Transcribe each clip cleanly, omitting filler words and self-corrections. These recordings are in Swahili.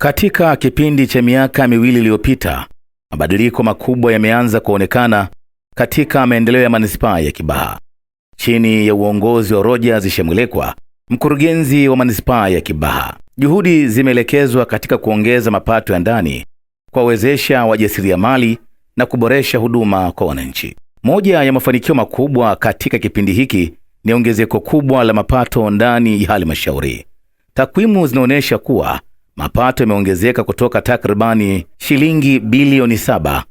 Katika kipindi cha miaka miwili iliyopita, mabadiliko makubwa yameanza kuonekana katika maendeleo ya manispaa ya Kibaha. Chini ya uongozi wa Rogers Shemwilekwa, mkurugenzi wa manispaa ya Kibaha, juhudi zimeelekezwa katika kuongeza mapato ya ndani, kuwawezesha wajasiriamali na kuboresha huduma kwa wananchi. Moja ya mafanikio makubwa katika kipindi hiki ni ongezeko kubwa la mapato ndani ya halmashauri. Takwimu zinaonyesha kuwa mapato yameongezeka kutoka takribani shilingi bilioni 7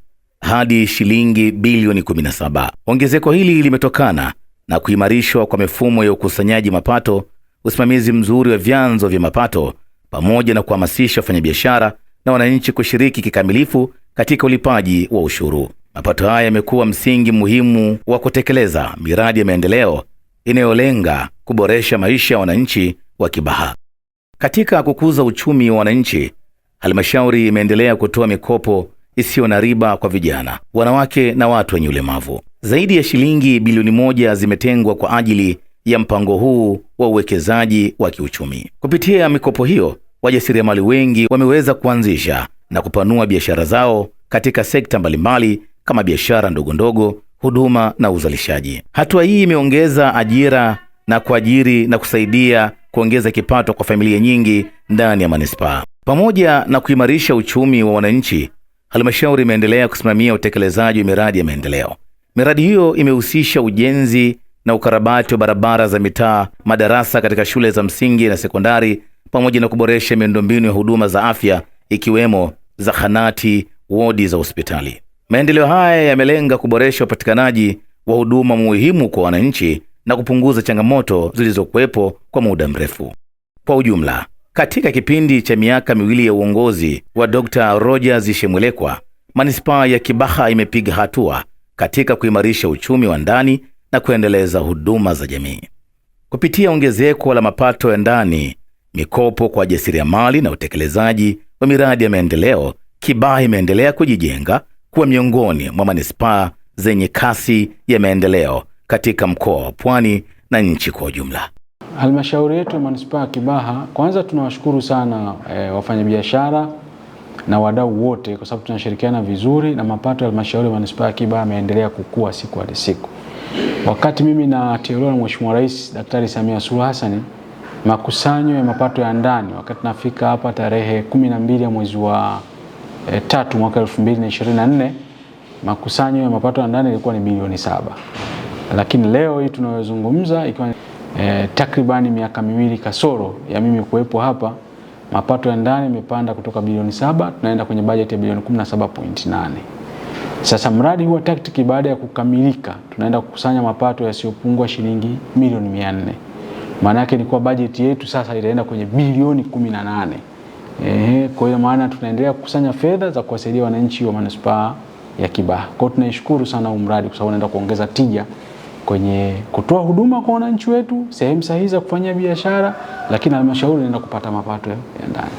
hadi shilingi bilioni 17. Ongezeko hili limetokana na kuimarishwa kwa mifumo ya ukusanyaji mapato, usimamizi mzuri wa vyanzo vya mapato, pamoja na kuhamasisha wafanyabiashara na wananchi kushiriki kikamilifu katika ulipaji wa ushuru. Mapato haya yamekuwa msingi muhimu wa kutekeleza miradi ya maendeleo inayolenga kuboresha maisha ya wananchi wa Kibaha. Katika kukuza uchumi wa wananchi, halmashauri imeendelea kutoa mikopo isiyo na riba kwa vijana, wanawake na watu wenye ulemavu. Zaidi ya shilingi bilioni 1 zimetengwa kwa ajili ya mpango huu wa uwekezaji wa kiuchumi. Kupitia mikopo hiyo, wajasiriamali wengi wameweza kuanzisha na kupanua biashara zao katika sekta mbalimbali kama biashara ndogondogo, huduma na uzalishaji. Hatua hii imeongeza ajira na kuajiri na kusaidia kuongeza kipato kwa familia nyingi ndani ya manispaa. Pamoja na kuimarisha uchumi wa wananchi, halmashauri imeendelea kusimamia utekelezaji wa miradi ya maendeleo. Miradi hiyo imehusisha ujenzi na ukarabati wa barabara za mitaa, madarasa katika shule za msingi na sekondari, pamoja na kuboresha miundombinu ya huduma za afya ikiwemo zahanati, wodi za hospitali. Maendeleo haya yamelenga kuboresha upatikanaji wa huduma muhimu kwa wananchi na kupunguza changamoto zilizokuwepo kwa muda mrefu. Kwa ujumla, katika kipindi cha miaka miwili ya uongozi wa Dr. Rogers Shemwilekwa, manispaa ya Kibaha imepiga hatua katika kuimarisha uchumi wa ndani na kuendeleza huduma za jamii. Kupitia ongezeko la mapato ya ndani, mikopo kwa wajasiriamali na utekelezaji wa miradi ya maendeleo, Kibaha imeendelea kujijenga kuwa miongoni mwa manispaa zenye kasi ya maendeleo katika mkoa wa Pwani na nchi kwa ujumla. Halmashauri yetu ya manispaa ya Kibaha, kwanza tunawashukuru sana wafanyabiashara na wadau wote kwa sababu tunashirikiana vizuri na mapato ya halmashauri ya manispaa ya Kibaha yameendelea kukua siku hadi siku. Wakati mimi nateuliwa na Mheshimiwa Rais Daktari Samia Suluhu Hassan, makusanyo ya mapato ya ndani wakati nafika hapa tarehe 12 ya mwezi wa 3 mwaka 2024, makusanyo ya mapato ya ndani ilikuwa ni bilioni 7. Lakini leo hii tunayozungumza ikiwa takribani miaka miwili kasoro ya mimi kuwepo hapa, mapato ya ndani yamepanda kutoka bilioni 7 tunaenda kwenye bajeti ya bilioni 17.8. Sasa mradi huu wa TACTIC baada ya kukamilika, tunaenda kukusanya mapato yasiyopungua shilingi milioni 400. Maana yake ni kwa bajeti yetu sasa itaenda kwenye bilioni 18. Kwa hiyo maana tunaendelea kukusanya fedha za kuwasaidia wananchi wa manispaa ya Kibaha. Kwa hiyo tunaishukuru sana huu mradi kwa sababu unaenda kuongeza tija kwenye kutoa huduma kwa wananchi wetu, sehemu sahihi za kufanyia biashara, lakini halmashauri inaenda kupata mapato ya ndani.